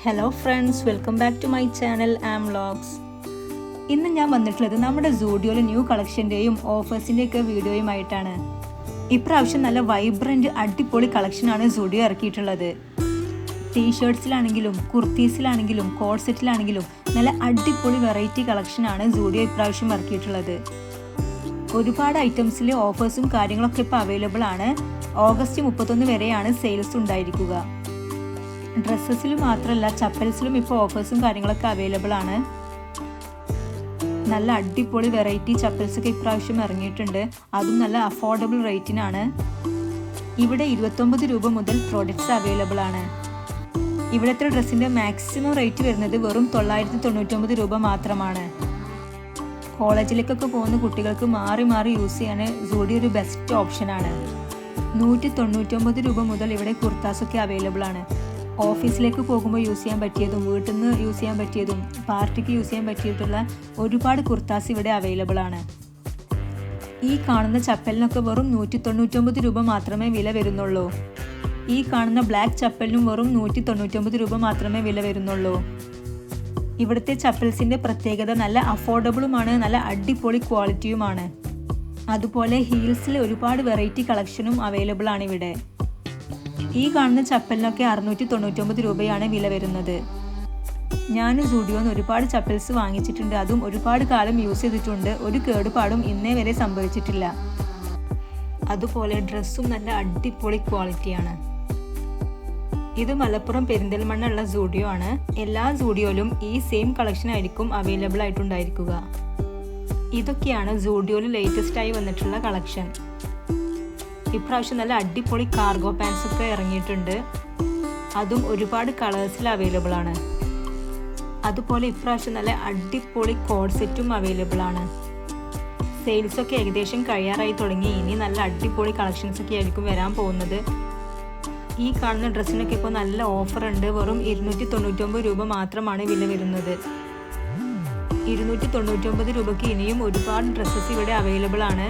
Hello friends, welcome back to my channel ആം vlogs. ഇന്ന് ഞാൻ വന്നിട്ടുള്ളത് നമ്മുടെ സൂഡിയോയിലെ ന്യൂ കളക്ഷൻ്റെയും ഓഫേഴ്സിൻ്റെയൊക്കെ വീഡിയോയുമായിട്ടാണ്. ഇപ്രാവശ്യം നല്ല വൈബ്രൻറ്റ് അടിപൊളി കളക്ഷനാണ് സൂഡിയോ ഇറക്കിയിട്ടുള്ളത്. ടീഷർട്ട്സിലാണെങ്കിലും കുർത്തീസിലാണെങ്കിലും കോഡ് സെറ്റിലാണെങ്കിലും നല്ല അടിപൊളി വെറൈറ്റി കളക്ഷനാണ് സൂഡിയോ ഇപ്രാവശ്യം ഇറക്കിയിട്ടുള്ളത്. ഒരുപാട് ഐറ്റംസിൽ ഓഫേഴ്സും കാര്യങ്ങളൊക്കെ ഇപ്പോൾ അവൈലബിൾ ആണ്. ഓഗസ്റ്റ് 31 വരെയാണ് സെയിൽസ് ഉണ്ടായിരിക്കുക. ഡ്രസ്സസിലും മാത്രമല്ല ചപ്പൽസിലും ഇപ്പോൾ ഓഫേഴ്സും കാര്യങ്ങളൊക്കെ അവൈലബിൾ ആണ്. നല്ല അടിപൊളി വെറൈറ്റി ചപ്പൽസൊക്കെ ഇപ്രാവശ്യം ഇറങ്ങിയിട്ടുണ്ട്. അതും നല്ല അഫോർഡബിൾ റേറ്റിനാണ്. ഇവിടെ 29 രൂപ മുതൽ പ്രോഡക്റ്റ്സ് അവൈലബിൾ ആണ്. ഇവിടുത്തെ ഡ്രസ്സിൻ്റെ മാക്സിമം റേറ്റ് വരുന്നത് വെറും 999 രൂപ മാത്രമാണ്. കോളേജിലേക്കൊക്കെ പോകുന്ന കുട്ടികൾക്ക് മാറി മാറി യൂസ് ചെയ്യാൻ സൂഡിയോ ഒരു ബെസ്റ്റ് ഓപ്ഷനാണ്. 199 രൂപ മുതൽ ഇവിടെ കുർത്താസൊക്കെ അവൈലബിൾ ആണ്. ഓഫീസിലേക്ക് പോകുമ്പോൾ യൂസ് ചെയ്യാൻ പറ്റിയതും വീട്ടിൽ നിന്ന് യൂസ് ചെയ്യാൻ പറ്റിയതും പാർട്ടിക്ക് യൂസ് ചെയ്യാൻ പറ്റിയിട്ടുള്ള ഒരുപാട് കുർത്താസ് ഇവിടെ അവൈലബിൾ ആണ്. ഈ കാണുന്ന ചപ്പലിനൊക്കെ വെറും 199 രൂപ മാത്രമേ വില വരുന്നുള്ളൂ. ഈ കാണുന്ന ബ്ലാക്ക് ചപ്പലിനും വെറും 199 രൂപ മാത്രമേ വില വരുന്നുള്ളൂ. ഇവിടുത്തെ ചപ്പൽസിൻ്റെ പ്രത്യേകത നല്ല അഫോർഡബിളുമാണ്, നല്ല അടിപൊളി ക്വാളിറ്റിയുമാണ്. അതുപോലെ ഹീൽസിൽ ഒരുപാട് വെറൈറ്റി കളക്ഷനും അവൈലബിൾ ആണ് ഇവിടെ. ഈ കാണുന്ന ചപ്പലിനൊക്കെ 699 രൂപയാണ് വില വരുന്നത്. ഞാൻ സൂഡിയോന്ന് ഒരുപാട് ചപ്പൽസ് വാങ്ങിച്ചിട്ടുണ്ട്. അതും ഒരുപാട് കാലം യൂസ് ചെയ്തിട്ടുണ്ട്. ഒരു കേടുപാടും ഇന്നേ വരെ സംഭവിച്ചിട്ടില്ല. അതുപോലെ ഡ്രസ്സും നല്ല അടിപൊളി ക്വാളിറ്റിയാണ്. ഇത് മലപ്പുറം പെരിന്തൽമണ്ണ ഉള്ള സൂഡിയോ ആണ്. എല്ലാ സൂഡിയോയിലും ഈ സെയിം കളക്ഷൻ ആയിരിക്കും അവൈലബിൾ ആയിട്ടുണ്ടായിരിക്കുക. ഇതൊക്കെയാണ് സൂഡിയോയിൽ ലേറ്റസ്റ്റ് ആയി വന്നിട്ടുള്ള കളക്ഷൻ. ഇപ്രാവശ്യം നല്ല അടിപൊളി കാർഗോ പാൻസ് ഒക്കെ ഇറങ്ങിയിട്ടുണ്ട്. അതും ഒരുപാട് കളേഴ്സിൽ അവൈലബിൾ ആണ്. അതുപോലെ ഇപ്രാവശ്യം നല്ല അടിപൊളി കോഡ് സെറ്റും അവൈലബിൾ ആണ്. സെയിൽസ് ഒക്കെ ഏകദേശം കഴിയാറായി തുടങ്ങി. ഇനി നല്ല അടിപൊളി കളക്ഷൻസ് ഒക്കെ ആയിരിക്കും വരാൻ പോകുന്നത്. ഈ കാണുന്ന ഡ്രസ്സിനൊക്കെ ഇപ്പോൾ നല്ല ഓഫർ ഉണ്ട്. വെറും 299 രൂപ മാത്രമാണ് വില വരുന്നത്. 299 രൂപയ്ക്ക് ഇനിയും ഒരുപാട് ഡ്രസ്സസ് ഇവിടെ അവൈലബിൾ ആണ്.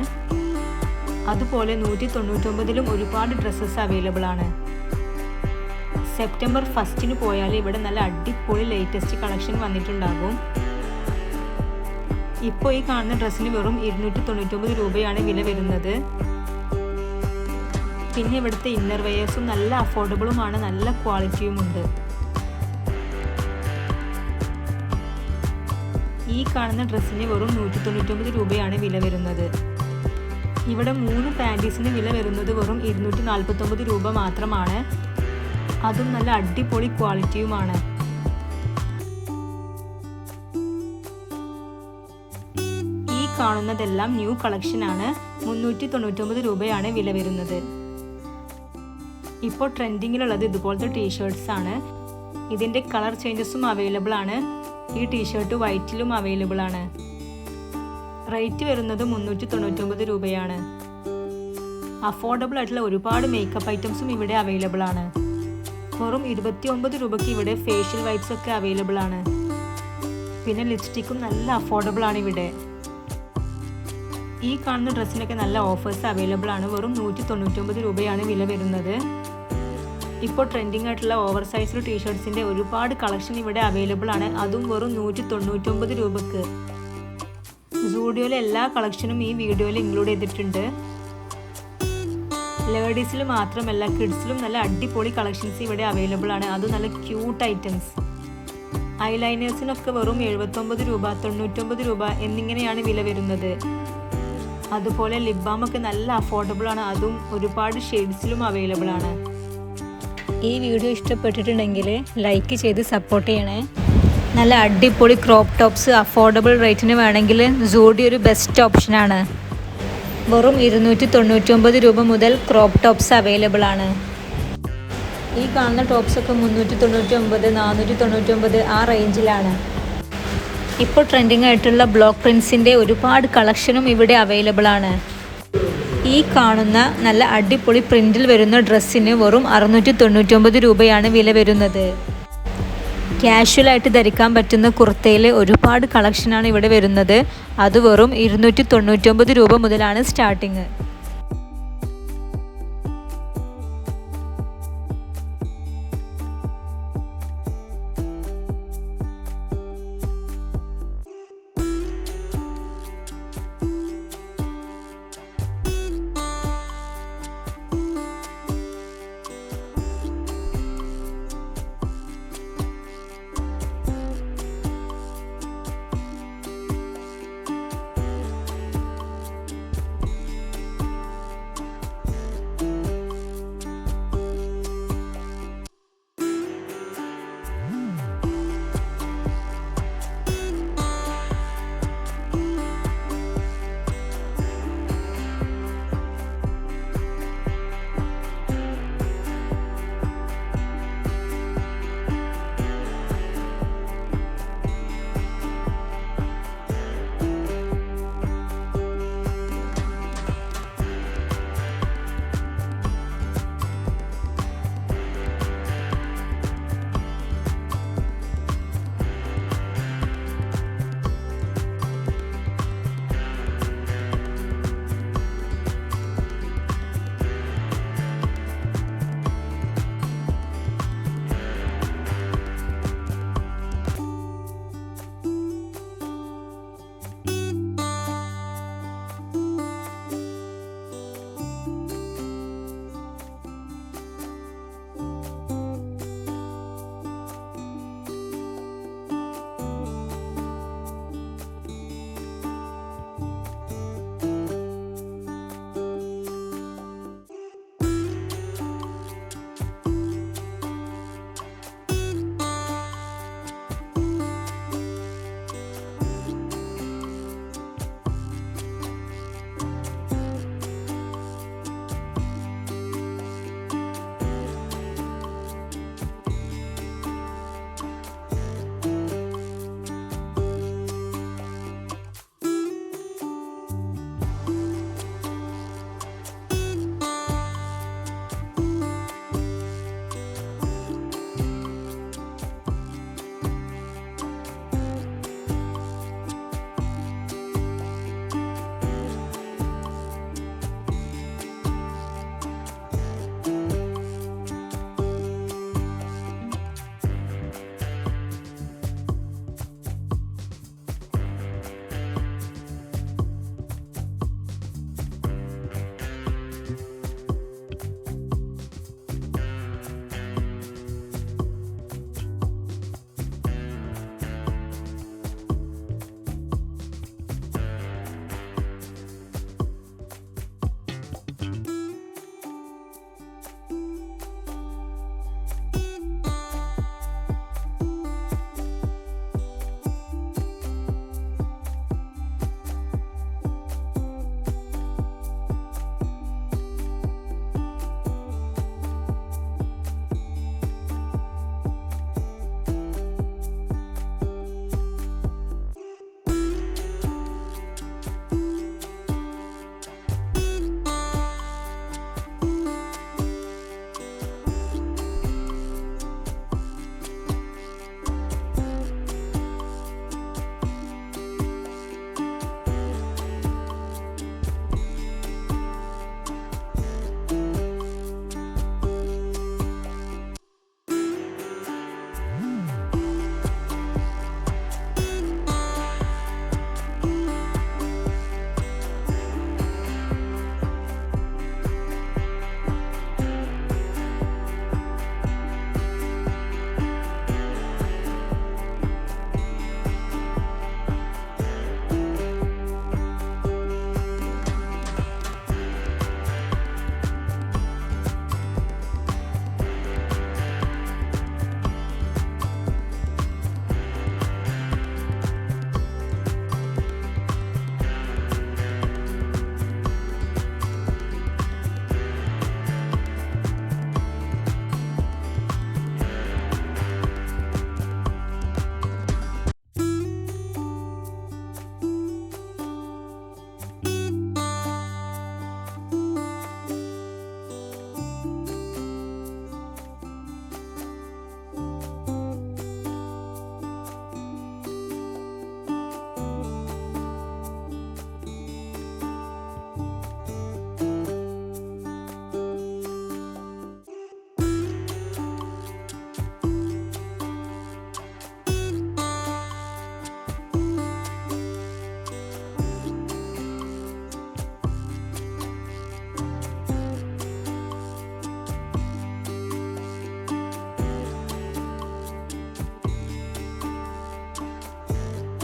അതുപോലെ 199ലും ഒരുപാട് ഡ്രസ്സസ് അവൈലബിൾ ആണ്. സെപ്റ്റംബർ 1 പോയാൽ ഇവിടെ നല്ല അടിപൊളി ലേറ്റസ്റ്റ് കളക്ഷൻ വന്നിട്ടുണ്ടാകും. ഇപ്പോൾ ഈ കാണുന്ന ഡ്രസ്സിന് വെറും 299 രൂപയാണ് വില വരുന്നത്. പിന്നെ ഇവിടുത്തെ ഇന്നർ വെയേഴ്സും നല്ല അഫോർഡബിളുമാണ്, നല്ല ക്വാളിറ്റിയുമുണ്ട്. ഈ കാണുന്ന ഡ്രസ്സിന് വെറും 199 രൂപയാണ് വില വരുന്നത്. ഇവിടെ 3 പാൻറ്റീസിന് വില വരുന്നത് വെറും 249 രൂപ മാത്രമാണ്. അതും നല്ല അടിപൊളി ക്വാളിറ്റിയുമാണ്. ഈ കാണുന്നതെല്ലാം ന്യൂ കളക്ഷനാണ്. 399 രൂപയാണ് വില വരുന്നത്. ഇപ്പോൾ ട്രെൻഡിങ്ങിലുള്ളത് ഇതുപോലത്തെ ടീഷർട്ട്സ് ആണ്. ഇതിൻ്റെ കളർ ചേഞ്ചസും അവൈലബിൾ ആണ്. ഈ ടീഷർട്ട് വൈറ്റിലും അവൈലബിൾ ആണ്. റേറ്റ് വരുന്നത് 399 രൂപയാണ്. അഫോർഡബിൾ ആയിട്ടുള്ള ഒരുപാട് മേക്കപ്പ് ഐറ്റംസും ഇവിടെ അവൈലബിൾ ആണ്. വെറും 29 രൂപയ്ക്ക് ഇവിടെ ഫേഷ്യൽ വൈപ്സ് ഒക്കെ അവൈലബിൾ ആണ്. പിന്നെ ലിപ്സ്റ്റിക്കും നല്ല അഫോർഡബിൾ ആണ് ഇവിടെ. ഈ കാണുന്ന ഡ്രസ്സിനൊക്കെ നല്ല ഓഫേഴ്സ് അവൈലബിൾ ആണ്. വെറും 199 രൂപയാണ് വില വരുന്നത്. ഇപ്പോൾ ട്രെൻഡിങ് ആയിട്ടുള്ള ഓവർ സൈസ് ടീഷർട്ട്സിൻ്റെ ഒരുപാട് കളക്ഷൻ ഇവിടെ അവൈലബിൾ ആണ്. അതും വെറും 199 രൂപയ്ക്ക്. സൂഡിയോയിലെ എല്ലാ കളക്ഷനും ഈ വീഡിയോയിൽ ഇൻക്ലൂഡ് ചെയ്തിട്ടുണ്ട്. ലേഡീസിൽ മാത്രമല്ല കിഡ്സിലും നല്ല അടിപൊളി കളക്ഷൻസ് ഇവിടെ അവൈലബിൾ ആണ്. അതും നല്ല ക്യൂട്ട് ഐറ്റംസ്. ഐലൈനേഴ്സിനൊക്കെ വെറും 79 രൂപ 99 രൂപ എന്നിങ്ങനെയാണ് വില വരുന്നത്. അതുപോലെ ലിപ് ബാം ഒക്കെ നല്ല അഫോർഡബിൾ ആണ്. അതും ഒരുപാട് ഷെയ്ഡ്സിലും അവൈലബിൾ ആണ്. ഈ വീഡിയോ ഇഷ്ടപ്പെട്ടിട്ടുണ്ടെങ്കിൽ ലൈക്ക് ചെയ്ത് സപ്പോർട്ട് ചെയ്യണേ. നല്ല അടിപൊളി ക്രോപ്പ് ടോപ്സ് അഫോർഡബിൾ റേറ്റിന് വേണമെങ്കിൽ സൂഡിയോ ഒരു ബെസ്റ്റ് ഓപ്ഷനാണ്. വെറും 299 രൂപ മുതൽ ക്രോപ്പ് ടോപ്സ് അവൈലബിൾ ആണ്. ഈ കാണുന്ന ടോപ്സൊക്കെ 399, 499 ആ റേഞ്ചിലാണ്. ഇപ്പോൾ ട്രെൻഡിങ് ആയിട്ടുള്ള ബ്ലോക്ക് പ്രിൻസിൻ്റെ ഒരുപാട് കളക്ഷനും ഇവിടെ അവൈലബിൾ ആണ്. ഈ കാണുന്ന നല്ല അടിപൊളി പ്രിൻറ്റിൽ വരുന്ന ഡ്രസ്സിന് വെറും 699 രൂപയാണ് വില വരുന്നത്. കാഷ്വലായിട്ട് ധരിക്കാൻ പറ്റുന്ന കുർത്തയിൽ ഒരുപാട് കളക്ഷനാണ് ഇവിടെ വരുന്നത്. അത് വെറും 299 രൂപ മുതലാണ് സ്റ്റാർട്ടിങ്.